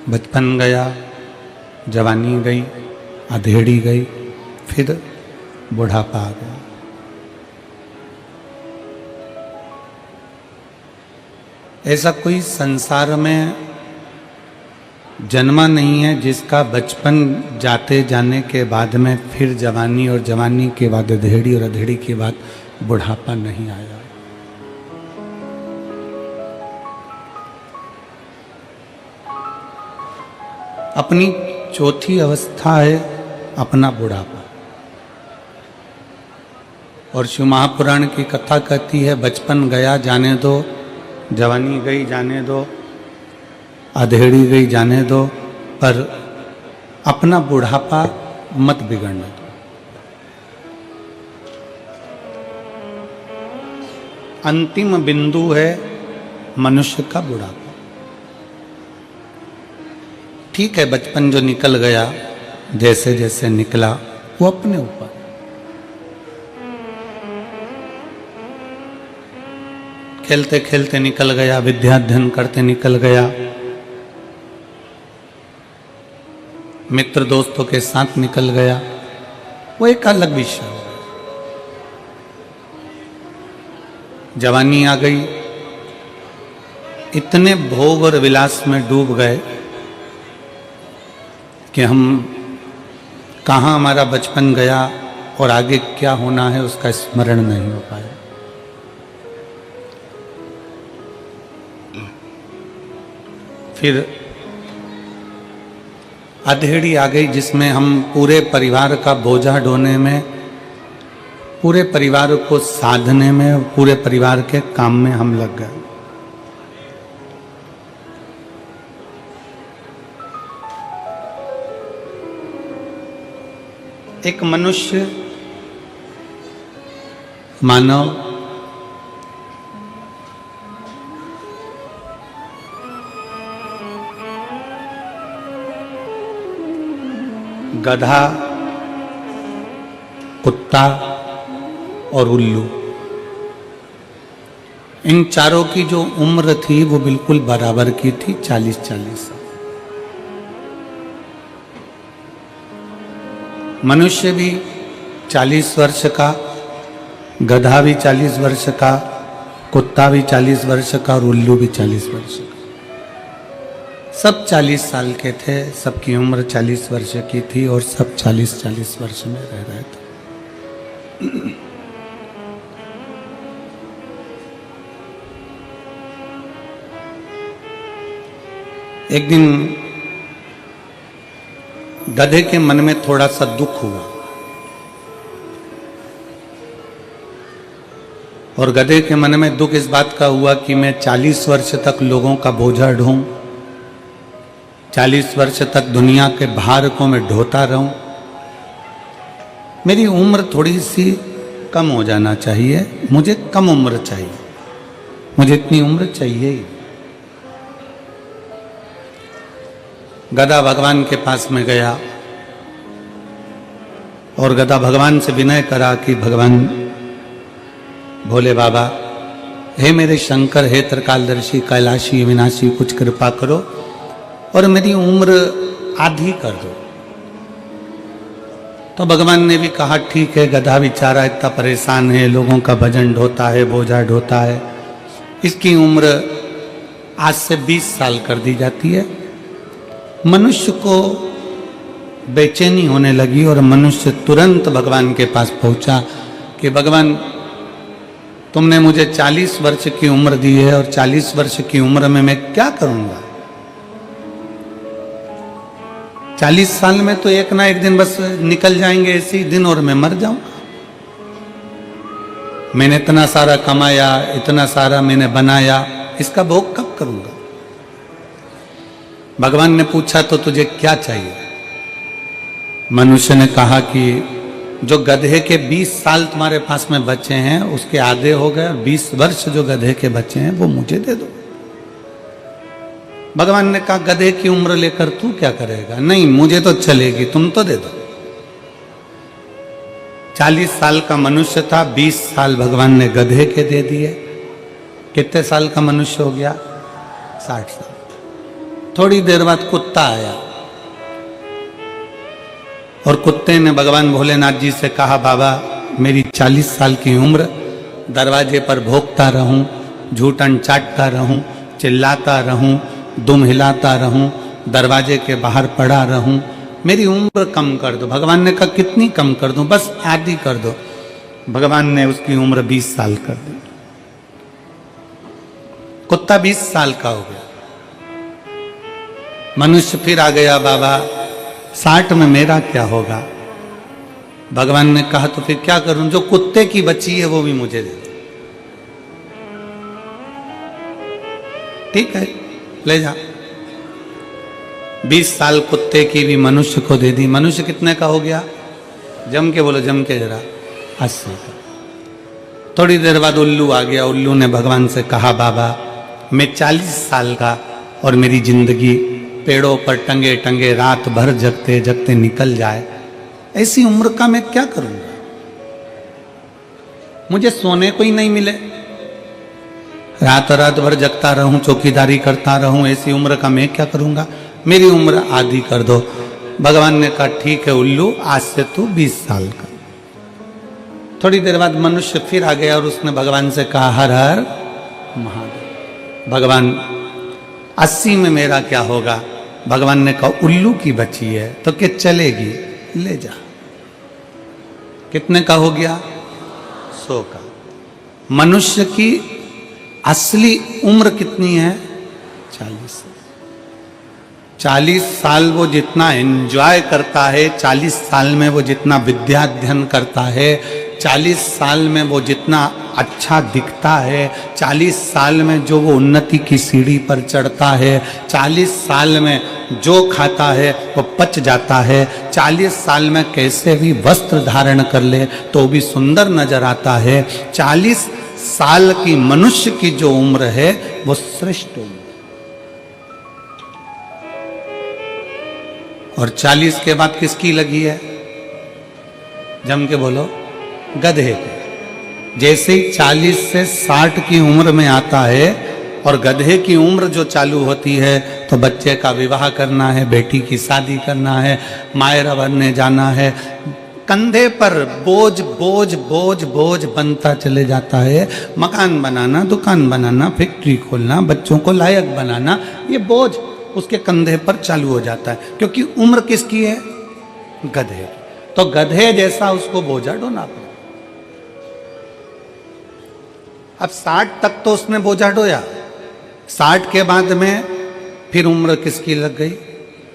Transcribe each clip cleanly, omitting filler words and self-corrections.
बचपन गया, जवानी गई, अधेड़ी गई, फिर बुढ़ापा आ गया। ऐसा कोई संसार में जन्मा नहीं है जिसका बचपन जाते जाने के बाद में फिर जवानी, और जवानी के बाद अधेड़ी, और अधेड़ी के बाद बुढ़ापा नहीं आया। अपनी चौथी अवस्था है अपना बुढ़ापा। और शिव महापुराण की कथा कहती है बचपन गया जाने दो, जवानी गई जाने दो, अधेड़ी गई जाने दो, पर अपना बुढ़ापा मत बिगड़ने दो। अंतिम बिंदु है मनुष्य का बुढ़ापा। ठीक है, बचपन जो निकल गया, जैसे जैसे निकला वो अपने ऊपर। खेलते खेलते निकल गया, विद्याध्ययन करते निकल गया, मित्र दोस्तों के साथ निकल गया, वो एक अलग विषय हो गया। जवानी आ गई, इतने भोग और विलास में डूब गए कि हम कहाँ हमारा बचपन गया और आगे क्या होना है उसका स्मरण नहीं हो पाया। फिर अधेड़ी आ गई जिसमें हम पूरे परिवार का बोझा ढोने में, पूरे परिवार को साधने में, पूरे परिवार के काम में हम लग गए। एक मनुष्य, मानव, गधा, कुत्ता और उल्लू, इन चारों की जो उम्र थी वो बिल्कुल बराबर की थी, 40-40 साल। मनुष्य भी 40 वर्ष का, गधा भी 40 वर्ष का, कुत्ता भी 40 वर्ष का और उल्लू भी 40 वर्ष का। सब 40 साल के थे, सबकी उम्र 40 वर्ष की थी और सब 40-40 वर्ष में रह रहे थे। एक दिन गधे के मन में थोड़ा सा दुख हुआ और गधे के मन में दुख इस बात का हुआ कि मैं 40 वर्ष तक लोगों का बोझा ढोऊं, 40 वर्ष तक दुनिया के भार को मैं ढोता रहूं, मेरी उम्र थोड़ी सी कम हो जाना चाहिए, मुझे कम उम्र चाहिए, मुझे इतनी उम्र चाहिए ही। गधा भगवान के पास में गया और गधा भगवान से विनय करा कि भगवान भोले बाबा, हे मेरे शंकर, हे त्रिकालदर्शी, कैलाशी, विनाशी, कुछ कृपा करो और मेरी उम्र आधी कर दो। तो भगवान ने भी कहा ठीक है, गधा बेचारा इतना परेशान है, लोगों का भजन ढोता है, बोझा ढोता है, इसकी उम्र आज से 20 साल कर दी जाती है। मनुष्य को बेचैनी होने लगी और मनुष्य तुरंत भगवान के पास पहुंचा कि भगवान, तुमने मुझे 40 वर्ष की उम्र दी है और 40 वर्ष की उम्र में मैं क्या करूंगा? 40 साल में तो एक ना एक दिन बस निकल जाएंगे ऐसे ही दिन और मैं मर जाऊंगा। मैंने इतना सारा कमाया, इतना सारा मैंने बनाया, इसका भोग कब करूंगा? भगवान ने पूछा तो तुझे क्या चाहिए? मनुष्य ने कहा कि जो गधे के 20 साल तुम्हारे पास में बचे हैं उसके आधे हो गए, 20 वर्ष जो गधे के बचे हैं वो मुझे दे दो। भगवान ने कहा गधे की उम्र लेकर तू क्या करेगा? नहीं, मुझे तो चलेगी, तुम तो दे दो। 40 साल का मनुष्य था, 20 साल भगवान ने गधे के दे दिए। कितने साल का मनुष्य हो गया? 60 साल। थोड़ी देर बाद कुत्ता आया और कुत्ते ने भगवान भोलेनाथ जी से कहा, बाबा मेरी 40 साल की उम्र, दरवाजे पर भोंकता रहूं, झूठन चाटता रहूं, चिल्लाता रहूं, दुम हिलाता रहूं, दरवाजे के बाहर पड़ा रहूं, मेरी उम्र कम कर दो। भगवान ने कहा कितनी कम कर दूं? बस आधी कर दो। भगवान ने उसकी उम्र 20 साल कर दी। कुत्ता 20 साल का हो गया। मनुष्य फिर आ गया, बाबा 60 में मेरा क्या होगा? भगवान ने कहा तो फिर क्या करूं? जो कुत्ते की बच्ची है वो भी मुझे दे दो। ठीक है, ले जा। 20 साल कुत्ते की भी मनुष्य को दे दी। मनुष्य कितने का हो गया? जम के बोलो, जम के जरा, 80 का। थोड़ी देर बाद उल्लू आ गया। उल्लू ने भगवान से कहा, बाबा मैं 40 साल का और मेरी जिंदगी पेड़ों पर टंगे टंगे रात भर जगते जगते निकल जाए, ऐसी उम्र का मैं क्या करूंगा? मुझे सोने को ही नहीं मिले, रात रात भर जगता रहूं, चौकीदारी करता रहूं, ऐसी उम्र का मैं क्या करूंगा? मेरी उम्र आधी कर दो। भगवान ने कहा ठीक है उल्लू, आज से तू 20 साल का। थोड़ी देर बाद मनुष्य फिर आ गया और उसने भगवान से कहा, हर हर महादेव। भगवान 80 में मेरा क्या होगा? भगवान ने कहा उल्लू की बची है तो क्या चलेगी, ले जा। कितने का हो गया? 100 का। मनुष्य की असली उम्र कितनी है? 40। 40 साल वो जितना एंजॉय करता है, 40 साल में वो जितना विद्या अध्ययन करता है, 40 साल में वो जितना अच्छा दिखता है, 40 साल में जो वो उन्नति की सीढ़ी पर चढ़ता है, 40 साल में जो खाता है वो पच जाता है, 40 साल में कैसे भी वस्त्र धारण कर ले तो भी सुंदर नजर आता है, 40 साल की मनुष्य की जो उम्र है वो श्रेष्ठ उम्र। और 40 के बाद किसकी लगी है? जम के बोलो, गधे के। जैसे ही 40 से 60 की उम्र में आता है और गधे की उम्र जो चालू होती है तो बच्चे का विवाह करना है, बेटी की शादी करना है, मायरा बनने जाना है, कंधे पर बोझ बोझ बोझ बोझ बनता चले जाता है। मकान बनाना, दुकान बनाना, फैक्ट्री खोलना, बच्चों को लायक बनाना, ये बोझ उसके कंधे पर चालू हो जाता है। क्योंकि उम्र किसकी है? गधे। तो गधे जैसा उसको बोझा ढोना पड़ा। अब 60 तक तो उसने बोझा ढोया, 60 के बाद में फिर उम्र किसकी लग गई?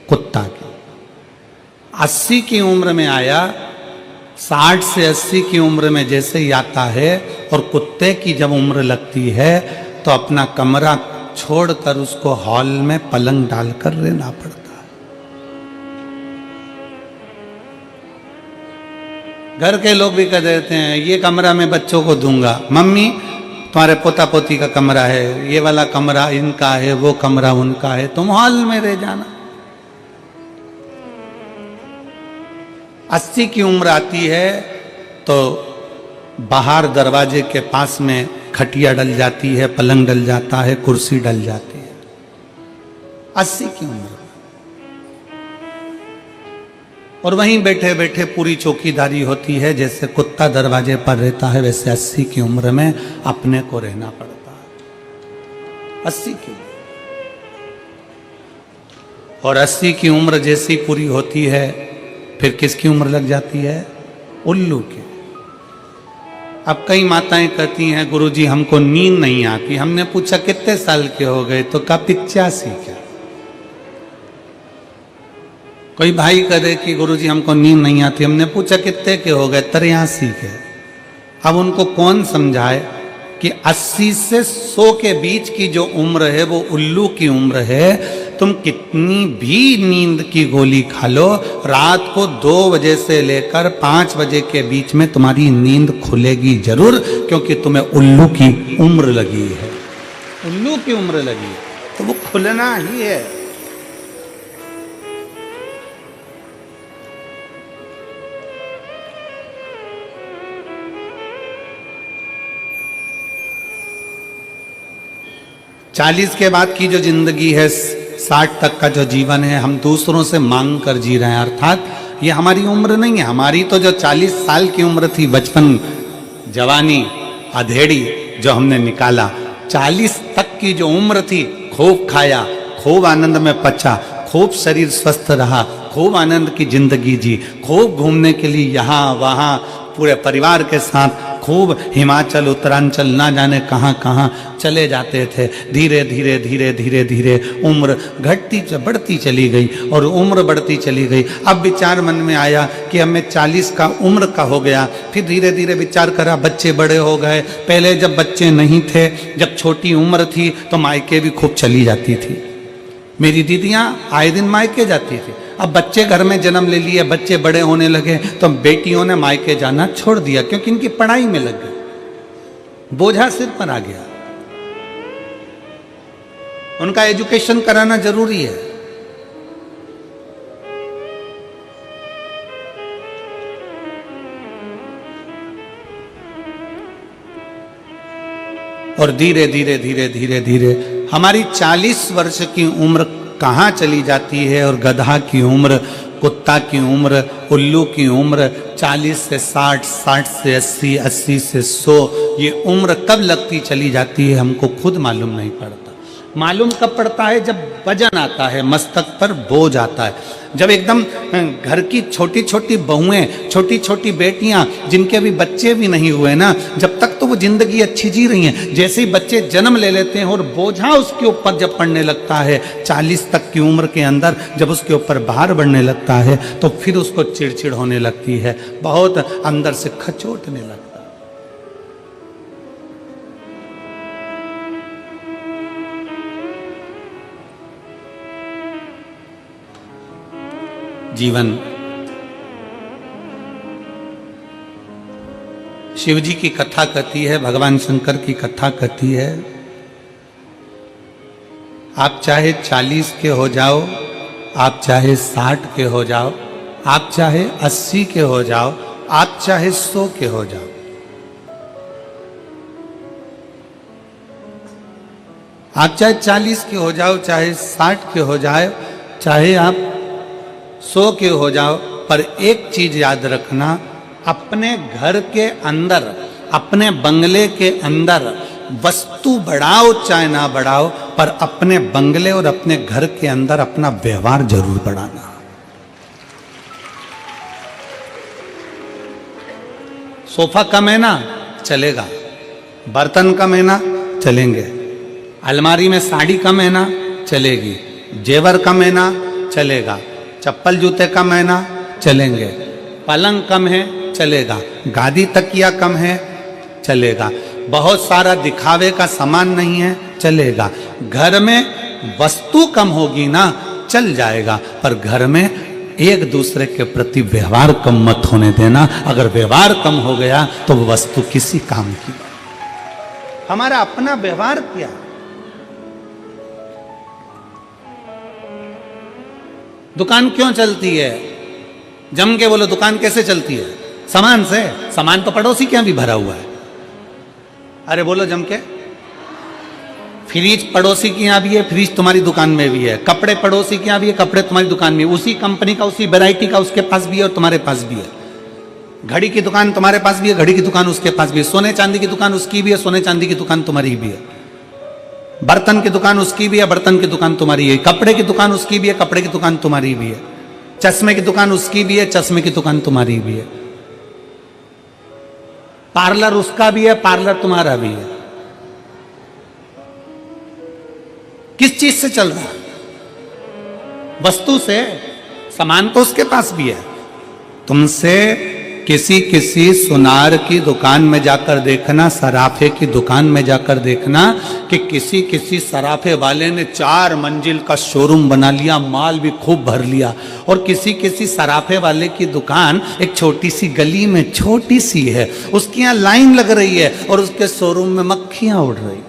कुत्ता की। 80 की उम्र में आया, 60 से 80 की उम्र में जैसे ही आता है और कुत्ते की जब उम्र लगती है तो अपना कमरा छोड़कर उसको हॉल में पलंग डालकर रहना पड़ता है। घर के लोग भी कह देते हैं ये कमरा मैं बच्चों को दूंगा, मम्मी तुम्हारे पोता पोती का कमरा है, ये वाला कमरा इनका है, वो कमरा उनका है, तुम हॉल में रह जाना। 80 की उम्र आती है तो बाहर दरवाजे के पास में खटिया डल जाती है, पलंग डल जाता है, कुर्सी डल जाती है। 80 की उम्र और वहीं बैठे बैठे पूरी चौकीदारी होती है। जैसे कुत्ता दरवाजे पर रहता है वैसे 80 की उम्र में अपने को रहना पड़ता है। 80 की और 80 की उम्र जैसी पूरी होती है फिर किसकी उम्र लग जाती है? उल्लू की। अब कई माताएं कहती हैं गुरुजी हमको नींद नहीं आती। हमने पूछा कितने साल के हो गए तो कहा 85 के। कोई भाई कह दे कि गुरुजी हमको नींद नहीं आती। हमने पूछा कितने के हो गए? 83 के। अब उनको कौन समझाए कि 80 से 100 के बीच की जो उम्र है वो उल्लू की उम्र है। तुम कितनी भी नींद की गोली खा लो, रात को 2 बजे से लेकर 5 बजे के बीच में तुम्हारी नींद खुलेगी जरूर, क्योंकि तुम्हें उल्लू की उम्र लगी है। उल्लू की उम्र लगी है तो वो खुलना ही है। चालीस के बाद की जो जिंदगी है 60 तक का जो जीवन है हम दूसरों से मांग कर जी रहे हैं, अर्थात ये हमारी उम्र नहीं है। हमारी तो जो 40 साल की उम्र थी, बचपन, जवानी, अधेड़ी जो हमने निकाला, 40 तक की जो उम्र थी, खूब खाया, खूब आनंद में पचा, खूब शरीर स्वस्थ रहा, खूब आनंद की जिंदगी जी, खूब घूमने के लिए यहाँ वहाँ पूरे परिवार के साथ खूब हिमाचल उत्तरांचल ना जाने कहाँ कहाँ चले जाते थे। धीरे धीरे धीरे धीरे धीरे उम्र घटती बढ़ती चली गई और उम्र बढ़ती चली गई। अब विचार मन में आया कि अब मैं 40 का उम्र का हो गया। फिर धीरे धीरे विचार करा, बच्चे बड़े हो गए। पहले जब बच्चे नहीं थे, जब छोटी उम्र थी तो मायके भी खूब चली जाती थी। मेरी दीदियाँ आए दिन मायके जाती थी। अब बच्चे घर में जन्म ले लिए, बच्चे बड़े होने लगे तो बेटियों ने मायके जाना छोड़ दिया, क्योंकि इनकी पढ़ाई में लग गई, बोझा सिर पर आ गया। उनका एजुकेशन कराना जरूरी है। और धीरे धीरे धीरे धीरे धीरे हमारी 40 वर्ष की उम्र कहाँ चली जाती है और गधा की उम्र, कुत्ता की उम्र, उल्लू की उम्र 40 से 60, 60 से 80, 80 से 100, ये उम्र कब लगती चली जाती है हमको खुद मालूम नहीं पड़ता। मालूम कब पड़ता है? जब वजन आता है, मस्तक पर बोझ आता है, जब एकदम घर की छोटी छोटी बहुएं, छोटी छोटी बेटियां जिनके भी बच्चे भी नहीं हुए ना, जब तक तो वो जिंदगी अच्छी जी रही हैं, जैसे ही बच्चे जन्म ले लेते हैं और बोझा उसके ऊपर जब पड़ने लगता है 40 तक की उम्र के अंदर, जब उसके ऊपर भार बढ़ने लगता है तो फिर उसको चिड़चिड़ होने लगती है, बहुत अंदर से खचोटने लगता है। जीवन शिव जी की कथा कहती है, भगवान शंकर की कथा कहती है, आप चाहे 40 के हो जाओ, आप चाहे 60 के हो जाओ, आप चाहे 80 के हो जाओ, आप चाहे 100 के हो जाओ, आप चाहे 40 के हो जाओ, चाहे 60 के हो जाए, चाहे आप 100 के हो जाओ, पर एक चीज याद रखना, अपने घर के अंदर, अपने बंगले के अंदर वस्तु बढ़ाओ चाहे ना बढ़ाओ, पर अपने बंगले और अपने घर के अंदर अपना व्यवहार जरूर बढ़ाना। सोफा कम है ना, चलेगा, बर्तन कम है ना, चलेंगे, अलमारी में साड़ी कम है ना, चलेगी, जेवर कम है ना, चलेगा, चप्पल जूते कम है ना, चलेंगे, पलंग कम है, चलेगा, गादी तकिया कम है, चलेगा, बहुत सारा दिखावे का सामान नहीं है, चलेगा, घर में वस्तु कम होगी ना, चल जाएगा, पर घर में एक दूसरे के प्रति व्यवहार कम मत होने देना। अगर व्यवहार कम हो गया तो वो वस्तु किसी काम की। हमारा अपना व्यवहार क्या? दुकान क्यों चलती है? जम के बोलो, दुकान कैसे चलती है? सामान से। सामान तो पड़ोसी के यहां भी भरा हुआ है। अरे बोलो जम के। फ्रिज पड़ोसी के यहां भी है, फ्रिज तुम्हारी दुकान में भी है। कपड़े पड़ोसी के यहां भी है, कपड़े तुम्हारी दुकान में, उसी कंपनी का, उसी वैरायटी का उसके पास भी है और तुम्हारे पास भी है। घड़ी की दुकान तुम्हारे पास भी है, घड़ी की दुकान उसके पास भी है। सोने चांदी की दुकान उसकी भी है, सोने चांदी की दुकान तुम्हारी भी है। बर्तन की दुकान उसकी भी है, बर्तन की दुकान तुम्हारी है। कपड़े की दुकान उसकी भी है, कपड़े की दुकान तुम्हारी भी है। चश्मे की दुकान उसकी भी है, चश्मे की दुकान तुम्हारी भी है। पार्लर उसका भी है, पार्लर तुम्हारा भी है। किस चीज से चल रहा है? वस्तु से। सामान तो उसके पास भी है। तुमसे किसी सुनार की दुकान में जाकर देखना, सराफे की दुकान में जाकर देखना कि किसी सराफे वाले ने 4 मंजिल का शोरूम बना लिया, माल भी खूब भर लिया, और किसी सराफे वाले की दुकान एक छोटी सी गली में छोटी सी है, उसकी यहाँ लाइन लग रही है और उसके शोरूम में मक्खियां उड़ रही।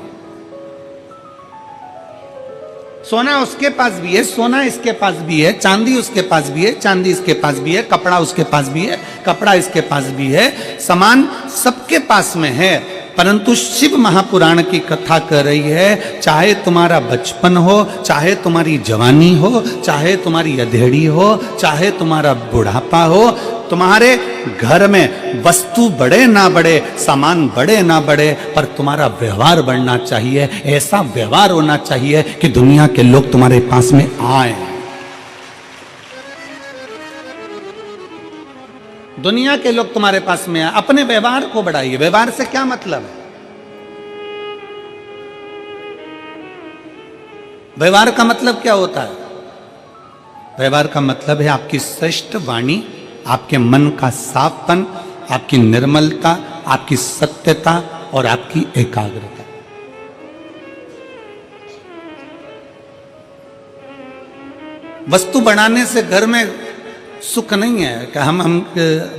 सोना उसके पास भी है, सोना इसके पास भी है, चांदी उसके पास भी है, चांदी इसके पास भी है, कपड़ा उसके पास भी है, कपड़ा इसके पास भी है, सामान सबके पास में है, परंतु शिव महापुराण की कथा कर रही है, चाहे तुम्हारा बचपन हो, चाहे तुम्हारी जवानी हो, चाहे तुम्हारी अधेड़ी हो, चाहे तुम्हारा बुढ़ापा हो, तुम्हारे घर में वस्तु बढ़े ना बढ़े, सामान बढ़े ना बढ़े, पर तुम्हारा व्यवहार बढ़ना चाहिए। ऐसा व्यवहार होना चाहिए कि दुनिया के लोग तुम्हारे पास में आए। दुनिया के लोग तुम्हारे पास में आए। अपने व्यवहार को बढ़ाइए। व्यवहार से क्या मतलब है? व्यवहार का मतलब क्या होता है? व्यवहार का मतलब है आपकी श्रेष्ठ वाणी, आपके मन का साफपन, आपकी निर्मलता, आपकी सत्यता और आपकी एकाग्रता। वस्तु बढ़ाने से घर में सुख नहीं है कि हम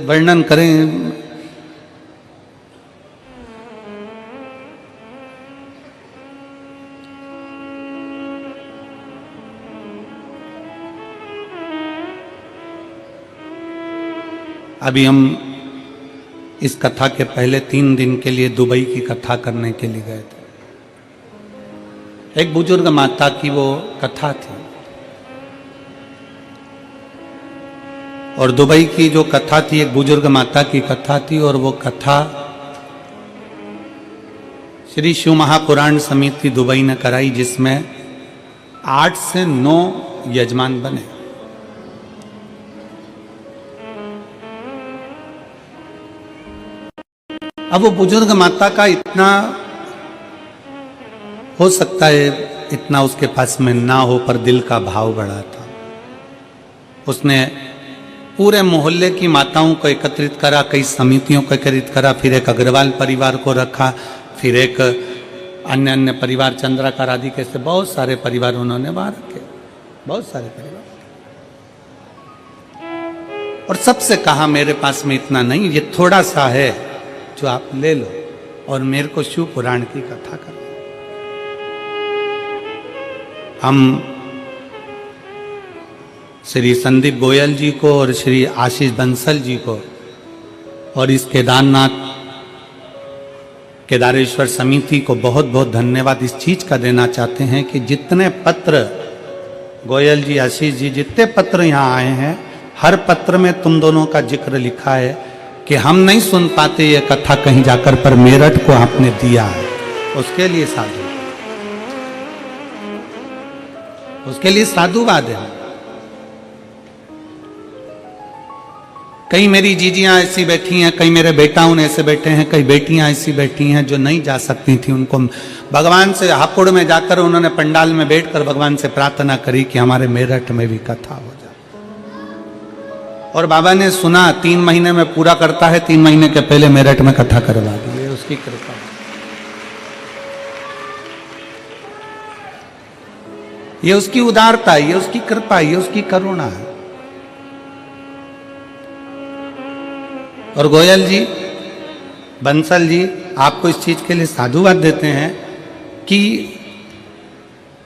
वर्णन करें। अभी हम इस कथा के पहले 3 दिन के लिए दुबई की कथा करने के लिए गए थे। एक बुजुर्ग माता की वो कथा थी, और दुबई की जो कथा थी एक बुजुर्ग माता की कथा थी, और वो कथा श्री शिव महापुराण समिति दुबई ने कराई, जिसमें 8 से 9 यजमान बने। अब वो बुजुर्ग माता का इतना हो सकता है, इतना उसके पास में ना हो, पर दिल का भाव बड़ा था। उसने पूरे मोहल्ले की माताओं को एकत्रित करा, कई समितियों को एकत्रित करा, फिर एक अग्रवाल परिवार को रखा, फिर एक अन्य अन्य परिवार, चंद्रका आदि कैसे बहुत सारे परिवार उन्होंने वहां रखे, बहुत सारे परिवार। और सबसे कहा मेरे पास में इतना नहीं, ये थोड़ा सा है जो आप ले लो और मेरे को शिव पुराण की कथा कर। हम श्री संदीप गोयल जी को और श्री आशीष बंसल जी को और इस केदारेश्वर समिति को बहुत बहुत धन्यवाद इस चीज का देना चाहते हैं कि जितने पत्र गोयल जी, आशीष जी, जितने पत्र यहाँ आए हैं, हर पत्र में तुम दोनों का जिक्र लिखा है कि हम नहीं सुन पाते ये कथा कहीं जाकर, पर मेरठ को आपने दिया है, उसके लिए साधु, उसके लिए साधुवाद है। कई मेरी जीजियां ऐसी बैठी हैं, कई मेरे बेटाओं ऐसे बैठे हैं, कई बेटियां ऐसी बैठी हैं जो नहीं जा सकती थी। उनको भगवान से हापुड़ में जाकर उन्होंने पंडाल में बैठकर भगवान से प्रार्थना करी कि हमारे मेरठ में भी कथा हो जाए। और बाबा ने सुना, 3 महीने में पूरा करता है, 3 महीने के पहले मेरठ में कथा करवा दी। ये उसकी कृपा, ये उसकी उदारता, ये उसकी कृपा, ये उसकी करुणा है। और गोयल जी, बंसल जी आपको इस चीज के लिए साधुवाद देते हैं कि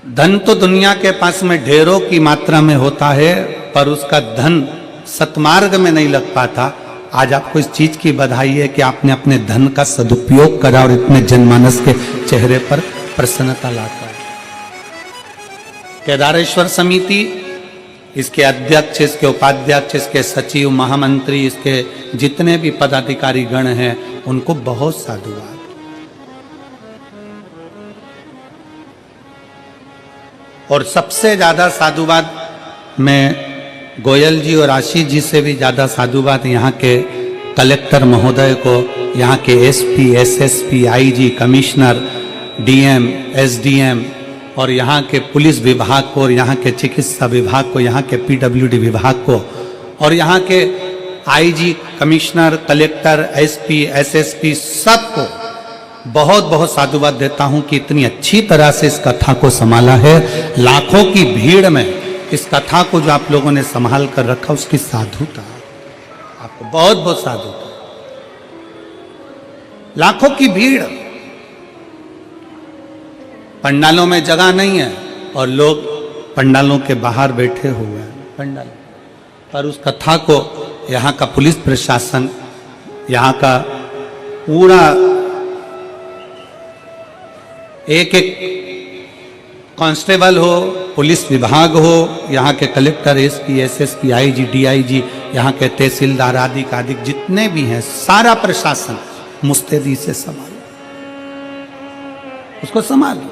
धन तो दुनिया के पास में ढेरों की मात्रा में होता है, पर उसका धन सतमार्ग में नहीं लग पाता। आज आपको इस चीज की बधाई है कि आपने अपने धन का सदुपयोग करा और इतने जनमानस के चेहरे पर प्रसन्नता लाता है। केदारेश्वर समिति, इसके अध्यक्ष, इसके उपाध्यक्ष, इसके सचिव, महामंत्री, इसके जितने भी पदाधिकारी गण हैं, उनको बहुत साधुवाद। और सबसे ज्यादा साधुवाद मैं गोयल जी और आशीष जी से भी ज्यादा साधुवाद यहाँ के कलेक्टर महोदय को, यहाँ के SP, SSP, IG, commissioner, DM, SDM और यहाँ के पुलिस विभाग को, और यहाँ के चिकित्सा विभाग को, यहाँ के पीडब्ल्यूडी विभाग को, और यहाँ के IG, commissioner, collector, SP, SSP सबको बहुत बहुत साधुवाद देता हूँ कि इतनी अच्छी तरह से इस कथा को संभाला है। लाखों की भीड़ में इस कथा को जो आप लोगों ने संभाल कर रखा, उसकी साधुता, आपको बहुत बहुत साधुता। लाखों की भीड़, पंडालों में जगह नहीं है और लोग पंडालों के बाहर बैठे हुए हैं पंडाल पर। उस कथा को यहाँ का पुलिस प्रशासन, यहाँ का पूरा एक एक कांस्टेबल हो, पुलिस विभाग हो, यहाँ के collector, SP, SSP, IG, DIG, यहाँ के तहसीलदार आदि आदि जितने भी हैं, सारा प्रशासन मुस्तैदी से संभालो, उसको संभालो।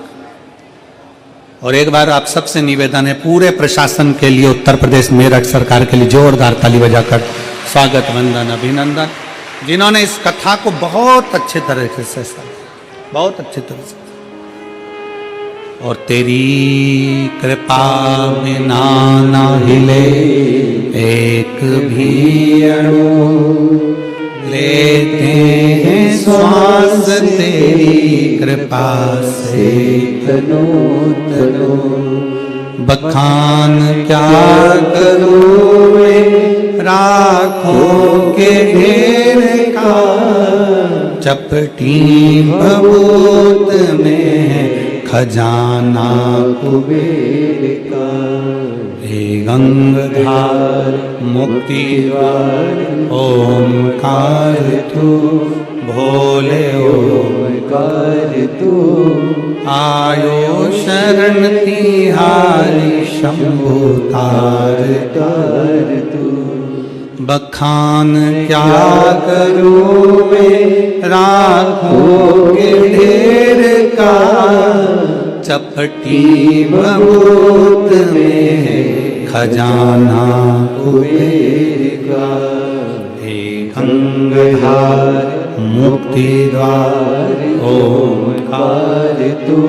और एक बार आप सबसे निवेदन है, पूरे प्रशासन के लिए, उत्तर प्रदेश मेरठ सरकार के लिए जोरदार ताली बजाकर स्वागत, वंदन, अभिनंदन, जिन्होंने इस कथा को बहुत अच्छे तरीके से समझा, बहुत अच्छे तरह से। और तेरी कृपा बिना ना हिले एक भी अणु, लेते हैं श्वास तेरी कृपा से तनो तनो। बखान क्या करूं मैं राखों के ढेर का, चपटी भभूत में खजाना कुबेर का। हे गंगाधार मुक्ति द्वार ओंकार तू, भोले ओंकार तू। आयो शरण तिहारी शंभु तार तार तू। बखान क्या करूं मैं राखों के ढेर का, चपटी भभूत में खजाना कुबेर का। हे गंगाधार मुक्ति द्वार ओंकार तू,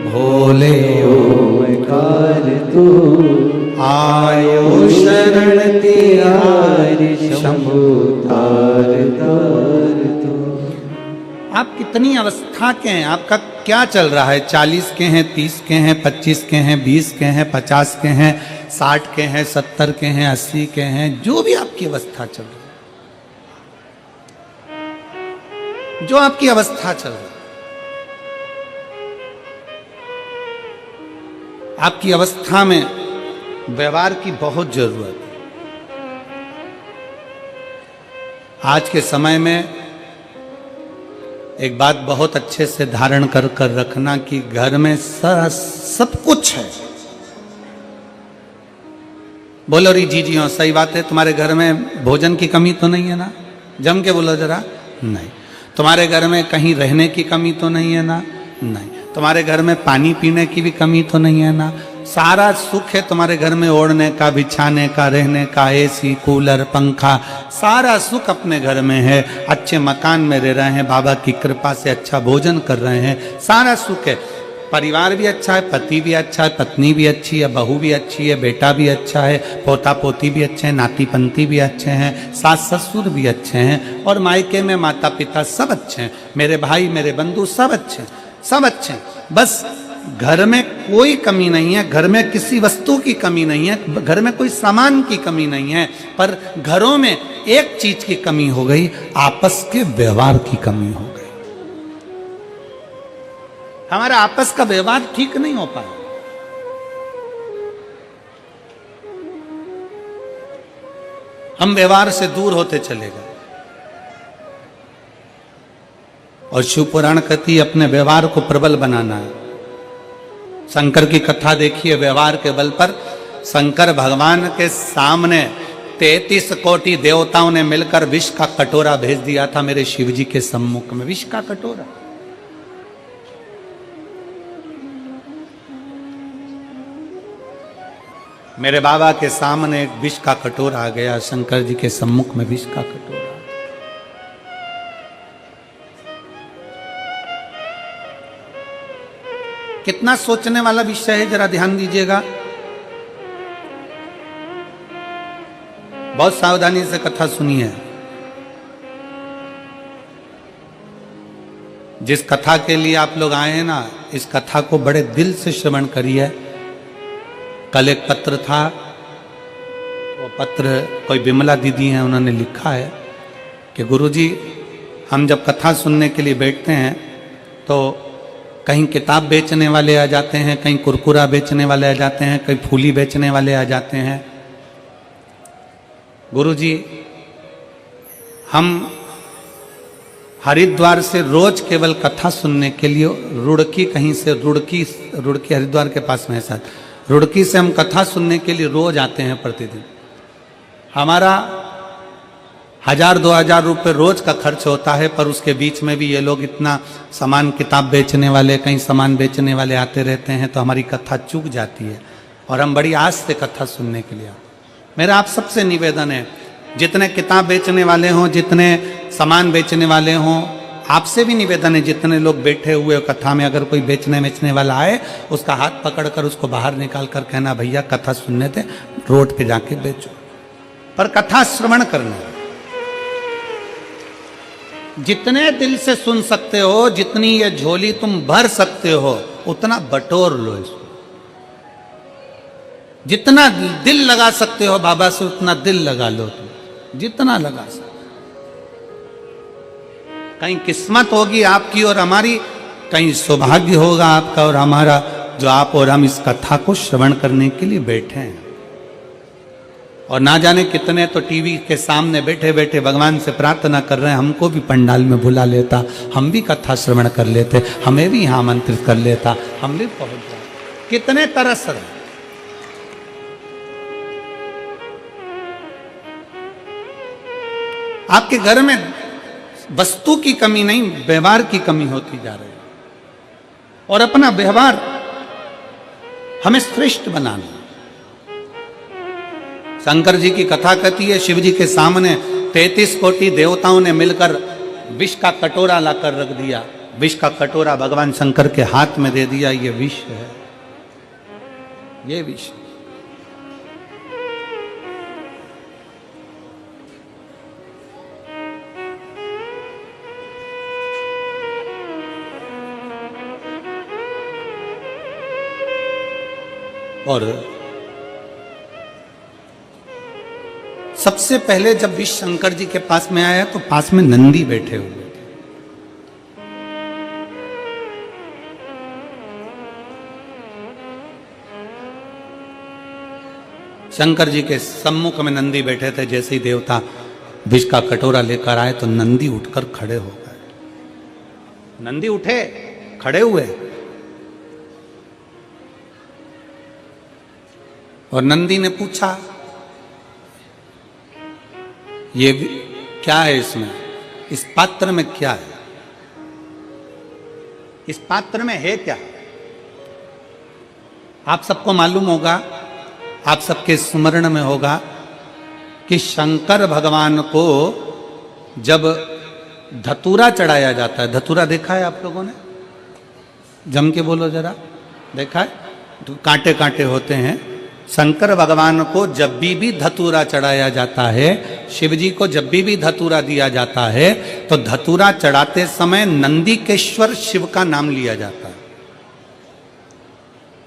भोले ओंकार तू। आयो शरण तिहारी शंभु तार तार तू। आप कितनी अवस्था के हैं, आपका क्या चल रहा है? 40 के हैं, 30 के हैं, 25 के हैं, 20 के हैं, 50 के हैं, 60 के हैं, 70 के हैं, 80 के हैं, जो भी आपकी अवस्था चल रही है, जो आपकी अवस्था चल रही है, आपकी अवस्था में व्यवहार की बहुत जरूरत है। आज के समय में एक बात बहुत अच्छे से धारण कर कर रखना कि घर में सब कुछ है। बोलो री जी हाँ, सही बात है। तुम्हारे घर में भोजन की कमी तो नहीं है ना? जम के बोलो जरा। नहीं। तुम्हारे घर में कहीं रहने की कमी तो नहीं है ना? नहीं। तुम्हारे घर में पानी पीने की भी कमी तो नहीं है ना? सारा सुख है तुम्हारे घर में, ओढ़ने का, बिछाने का, रहने का, एसी, कूलर, पंखा, सारा सुख अपने घर में है। अच्छे मकान में रह रहे हैं, बाबा की कृपा से अच्छा भोजन कर रहे हैं, सारा सुख है। परिवार भी अच्छा है, पति भी अच्छा है, पत्नी भी अच्छी है, बहू भी अच्छी है, बेटा भी अच्छा है, पोता पोती भी अच्छे हैं, नाती पंती भी अच्छे हैं, सास ससुर भी अच्छे हैं, और मायके में माता पिता सब अच्छे हैं, मेरे भाई मेरे बंधु सब अच्छे हैं, सब अच्छे हैं। बस घर में कोई कमी नहीं है, घर में किसी वस्तु की कमी नहीं है, घर में कोई सामान की कमी नहीं है, पर घरों में एक चीज की कमी हो गई, आपस के व्यवहार की कमी हो गई। हमारा आपस का व्यवहार ठीक नहीं हो पाया। हम व्यवहार से दूर होते चले गए। और शिव पुराण कहती है अपने व्यवहार को प्रबल बनाना है। शंकर की कथा देखिए, व्यवहार के बल पर शंकर भगवान के सामने 33 कोटि देवताओं ने मिलकर विष का कटोरा भेज दिया था मेरे शिव जी के सम्मुख में। विष का कटोरा, मेरे बाबा के सामने एक विष का कटोरा आ गया, शंकर जी के सम्मुख में विष का कटोरा। कितना सोचने वाला विषय है, जरा ध्यान दीजिएगा। बहुत सावधानी से कथा सुनिए। जिस कथा के लिए आप लोग आए हैं ना, इस कथा को बड़े दिल से श्रवण करिए। कल एक पत्र था, वो पत्र कोई विमला दीदी हैं, उन्होंने लिखा है कि गुरुजी, हम जब कथा सुनने के लिए बैठते हैं तो कहीं किताब बेचने वाले आ जाते हैं, कहीं कुरकुरा बेचने वाले आ जाते हैं, कहीं फूली बेचने वाले आ जाते हैं। गुरुजी, हम हरिद्वार से रोज केवल कथा सुनने के लिए रुड़की, कहीं से रुड़की हरिद्वार के पास में है शायद, रुड़की से हम कथा सुनने के लिए रोज आते हैं प्रतिदिन। हमारा 1000-2000 रुपये रोज का खर्च होता है, पर उसके बीच में भी ये लोग इतना सामान, किताब बेचने वाले, कहीं सामान बेचने वाले आते रहते हैं, तो हमारी कथा चूक जाती है और हम बड़ी आस से कथा सुनने के लिए आते। मेरा आप सबसे निवेदन है, जितने किताब बेचने वाले हों, जितने सामान बेचने वाले हों, आपसे भी निवेदन है, जितने लोग बैठे हुए कथा में, अगर कोई बेचने वाला आए, उसका हाथ पकड़कर उसको बाहर निकाल कर कहना, भैया कथा सुनने थे, रोड पे जाके बेचो, पर कथा श्रवण करना। जितने दिल से सुन सकते हो, जितनी ये झोली तुम भर सकते हो, उतना बटोर लो इसको। जितना दिल लगा सकते हो बाबा से, उतना दिल लगा लो तुम, जितना लगा सकते। कहीं किस्मत होगी आपकी और हमारी, कहीं सौभाग्य होगा आपका और हमारा, जो आप और हम इस कथा को श्रवण करने के लिए बैठे हैं। और ना जाने कितने तो टीवी के सामने बैठे बैठे भगवान से प्रार्थना कर रहे हैं, हमको भी पंडाल में बुला लेता, हम भी कथा श्रवण कर लेते, हमें भी यहाँ आमंत्रित कर लेता, हम भी पहुंच जाते। कितने तरस रहे। आपके घर में वस्तु की कमी नहीं, व्यवहार की कमी होती जा रही है, और अपना व्यवहार हमें श्रेष्ठ बनाना। शंकर जी की कथा कहती है, शिव जी के सामने 33 कोटि देवताओं ने मिलकर विष का कटोरा लाकर रख दिया। विष का कटोरा भगवान शंकर के हाथ में दे दिया, ये विष है, ये विष। और सबसे पहले जब विष शंकर जी के पास में आया, तो पास में नंदी बैठे हुए थे। शंकर जी के सम्मुख में नंदी बैठे थे। जैसे ही देवता विष का कटोरा लेकर आए, तो नंदी उठकर खड़े हो गए। नंदी उठे, खड़े हुए, और नंदी ने पूछा, ये क्या है, इसमें, इस पात्र में क्या है, इस पात्र में है क्या? आप सबको मालूम होगा, आप सबके स्मरण में होगा कि शंकर भगवान को जब धतूरा चढ़ाया जाता है, धतूरा देखा है आप लोगों ने? जम के बोलो जरा, देखा है? तो कांटे कांटे होते हैं। शंकर भगवान को जब भी धतूरा चढ़ाया जाता है, शिव जी को जब भी धतूरा दिया जाता है, तो धतूरा चढ़ाते समय नंदीकेश्वर शिव का नाम लिया जाता है।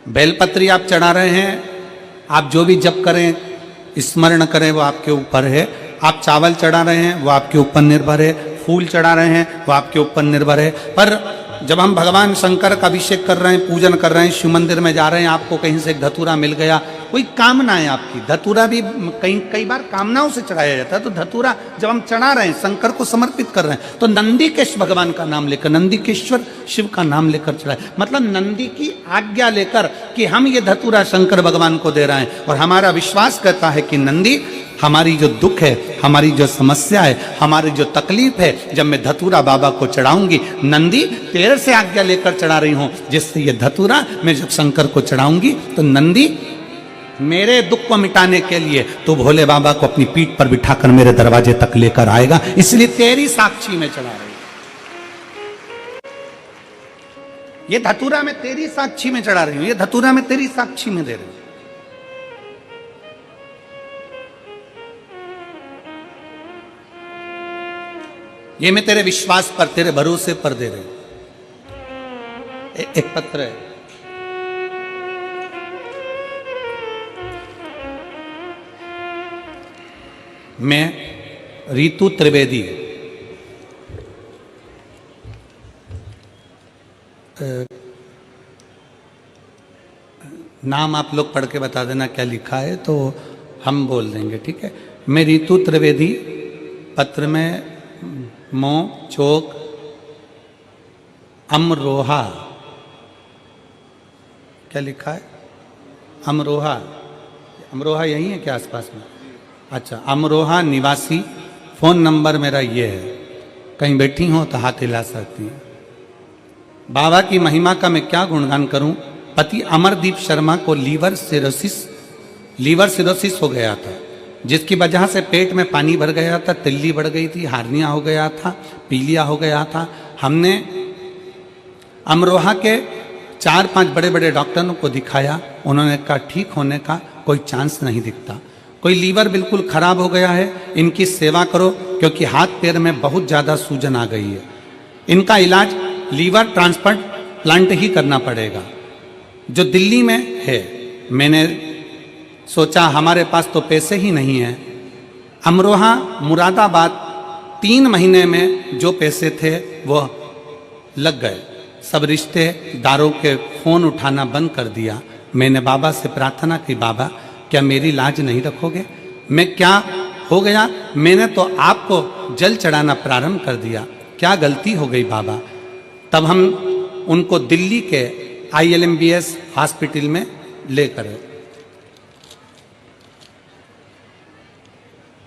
बेलपत्री आप चढ़ा रहे हैं, आप जो भी जप करें, स्मरण करें, वो आपके ऊपर है। आप चावल चढ़ा रहे हैं, वो आपके ऊपर निर्भर है। फूल चढ़ा रहे हैं, वो आपके ऊपर निर्भर है। पर जब हम भगवान शंकर का अभिषेक कर रहे हैं, पूजन कर रहे हैं, शिव मंदिर में जा रहे हैं, आपको कहीं से एक धतूरा मिल गया, कोई कामना है आपकी, धतूरा भी कई बार कामनाओं से चढ़ाया जाता है। तो धतूरा जब हम चढ़ा रहे हैं, शंकर को समर्पित कर रहे हैं, तो नंदीकेश भगवान का नाम लेकर, नंदीकेश्वर शिव का नाम लेकर चढ़ाए, मतलब नंदी की आज्ञा लेकर कि हम ये धतूरा शंकर भगवान को दे रहे हैं। और हमारा विश्वास कहता है कि नंदी, हमारी जो दुख है, हमारी जो समस्या है, हमारी जो तकलीफ है, जब मैं धतूरा बाबा को चढ़ाऊंगी, नंदी तेरे से आज्ञा लेकर चढ़ा रही हूं, जिससे ये धतूरा मैं जब शंकर को चढ़ाऊंगी, तो नंदी मेरे दुख को मिटाने के लिए तो भोले बाबा को अपनी पीठ पर बिठाकर मेरे दरवाजे तक लेकर आएगा, इसलिए तेरी साक्षी में चढ़ा रही हूं। ये धतूरा मैं तेरी साक्षी में चढ़ा रही हूं, ये धतूरा मैं तेरी साक्षी में दे रही हूं। ये मैं तेरे विश्वास पर, तेरे भरोसे पर दे रही हूं। एक पत्र है, मैं रीतु त्रिवेदी, नाम आप लोग पढ़ के बता देना क्या लिखा है, तो हम बोल देंगे, ठीक है। मैं रीतु त्रिवेदी, पत्र में मोह चौक अमरोहा, क्या लिखा है? अमरोहा, अमरोहा यही है क्या आसपास में? अच्छा, अमरोहा निवासी। फोन नंबर मेरा ये है, कहीं बैठी हो तो हाथ हिला सकती हैं। बाबा की महिमा का मैं क्या गुणगान करूं। पति अमरदीप शर्मा को लीवर सिरोसिस हो गया था, जिसकी वजह से पेट में पानी भर गया था, तिल्ली बढ़ गई थी, हार्निया हो गया था, पीलिया हो गया था। हमने अमरोहा के 4-5 बड़े बड़े डॉक्टरों को दिखाया, उन्होंने कहा ठीक होने का कोई चांस नहीं दिखता। कोई लीवर बिल्कुल खराब हो गया है, इनकी सेवा करो, क्योंकि हाथ पैर में बहुत ज़्यादा सूजन आ गई है। इनका इलाज लीवर ट्रांसप्लांट ही करना पड़ेगा, जो दिल्ली में है। मैंने सोचा हमारे पास तो पैसे ही नहीं हैं। अमरोहा मुरादाबाद 3 महीने में जो पैसे थे वो लग गए। सब रिश्तेदारों के फ़ोन उठाना बंद कर दिया। मैंने बाबा से प्रार्थना की, बाबा क्या मेरी लाज नहीं रखोगे? मैं क्या हो गया? मैंने तो आपको जल चढ़ाना प्रारंभ कर दिया, क्या गलती हो गई बाबा? तब हम उनको दिल्ली के ILMBS हॉस्पिटल में लेकर गए।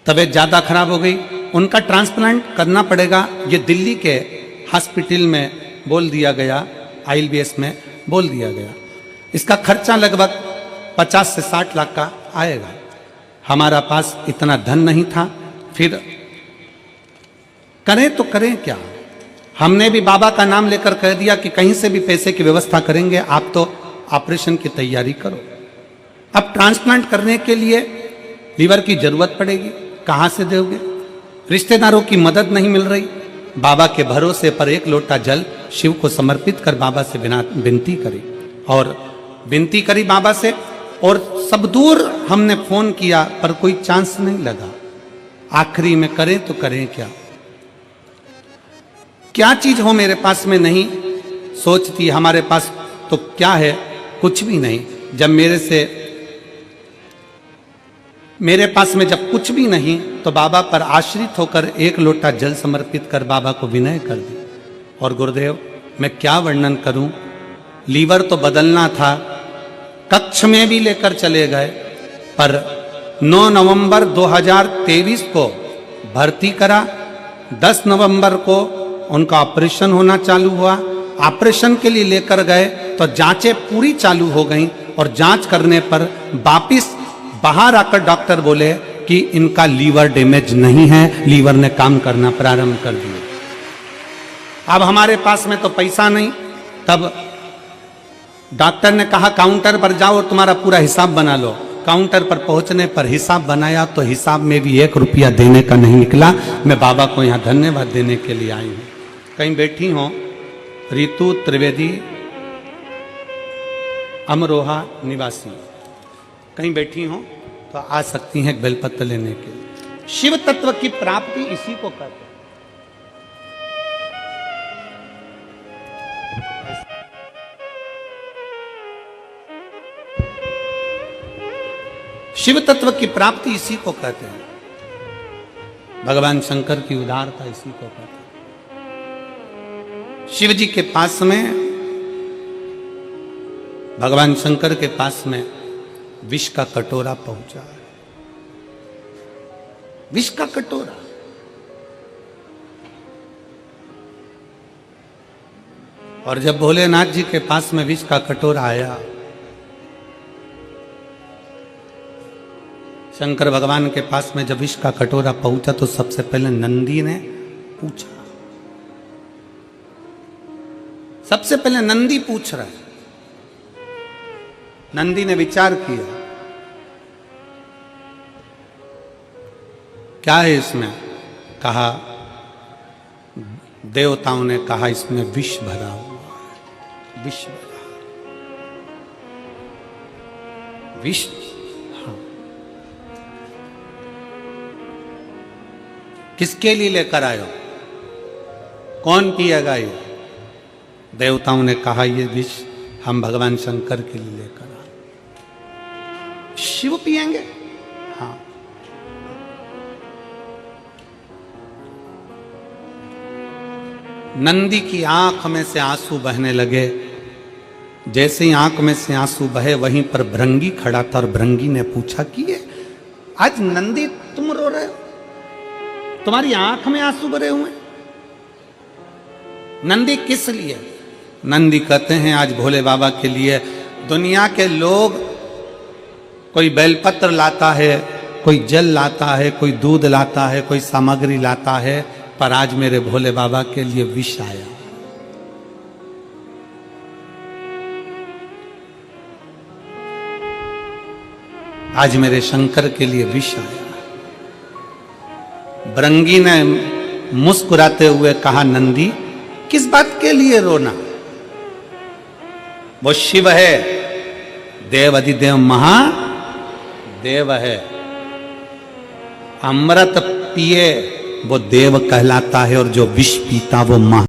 तबीयत ज़्यादा खराब हो गई, उनका ट्रांसप्लांट करना पड़ेगा, ये दिल्ली के हॉस्पिटल में बोल दिया गया, ILBS में बोल दिया गया। इसका खर्चा लगभग 50 से 60 लाख का आएगा। हमारा पास इतना धन नहीं था, फिर करें तो करें क्या? हमने भी बाबा का नाम लेकर कह दिया कि कहीं से भी पैसे की व्यवस्था करेंगे, आप तो ऑपरेशन की तैयारी करो। अब ट्रांसप्लांट करने के लिए लीवर की जरूरत पड़ेगी, कहाँ से दोगे? रिश्तेदारों की मदद नहीं मिल रही। बाबा के भरोसे पर 1 लोटा जल शिव को समर्पित कर बाबा से विनती करी, और विनती करी बाबा से, और सब दूर हमने फोन किया पर कोई चांस नहीं लगा। आखिरी में करें तो करें क्या? क्या चीज हो मेरे पास में नहीं? सोचती हमारे पास तो क्या है, कुछ भी नहीं। जब मेरे पास में जब कुछ भी नहीं, तो बाबा पर आश्रित होकर 1 लोटा जल समर्पित कर बाबा को विनय कर दी। और गुरुदेव मैं क्या वर्णन करूं, लीवर तो बदलना था, कक्ष में भी लेकर चले गए, पर 9 नवंबर 2023 को भर्ती करा। 10 नवंबर को उनका ऑपरेशन होना चालू हुआ। ऑपरेशन के लिए लेकर गए तो जांचें पूरी चालू हो गई, और जांच करने पर वापिस बाहर आकर डॉक्टर बोले कि इनका लीवर डैमेज नहीं है, लीवर ने काम करना प्रारंभ कर दिया। अब हमारे पास में तो पैसा नहीं। तब डॉक्टर ने कहा काउंटर पर जाओ और तुम्हारा पूरा हिसाब बना लो। काउंटर पर पहुंचने पर हिसाब बनाया तो हिसाब में भी 1 रुपया देने का नहीं निकला। मैं बाबा को यहाँ धन्यवाद देने के लिए आई हूँ। कहीं बैठी हो रितु त्रिवेदी, अमरोहा निवासी, कहीं बैठी हो तो आ सकती हैं बेलपत्र लेने के लिए। शिव तत्व की प्राप्ति इसी को कहते हैं। शिव तत्व की प्राप्ति इसी को कहते हैं। भगवान शंकर की उदारता इसी को कहते हैं। शिव जी के पास में, भगवान शंकर के पास में विष का कटोरा पहुंचा है। विष का कटोरा। और जब भोलेनाथ जी के पास में विष का कटोरा आया, शंकर भगवान के पास में जब विष का कटोरा पहुंचा तो सबसे पहले नंदी ने पूछा। सबसे पहले नंदी पूछ रहा है। नंदी ने विचार किया, क्या है इसमें? कहा, देवताओं ने कहा इसमें विष भरा हुआ है, विष भरा, विष। हाँ, किसके लिए लेकर आयो? कौन पिएगा ये? देवताओं ने कहा ये विष हम भगवान शंकर के लिए लेकर आए। शिव पिएंगे? हाँ। नंदी की आंख में से आंसू बहने लगे। जैसे ही आंख में से आंसू बहे वहीं पर भृंगी खड़ा था और भृंगी ने पूछा कि ये आज नंदी तुम रो रहे हो, तुम्हारी आंख में आंसू भरे हुए? नंदी किस लिए? नंदी कहते हैं आज भोले बाबा के लिए। दुनिया के लोग कोई बेलपत्र लाता है, कोई जल लाता है, कोई दूध लाता है, कोई सामग्री लाता है, पर आज मेरे भोले बाबा के लिए विष आया। आज मेरे शंकर के लिए विष आया। भृंगी ने मुस्कुराते हुए कहा, नंदी किस बात के लिए रोना? वो शिव है, देव अधिदेव महादेव है। अमृत पिए वो देव कहलाता है और जो विष पीता वो महा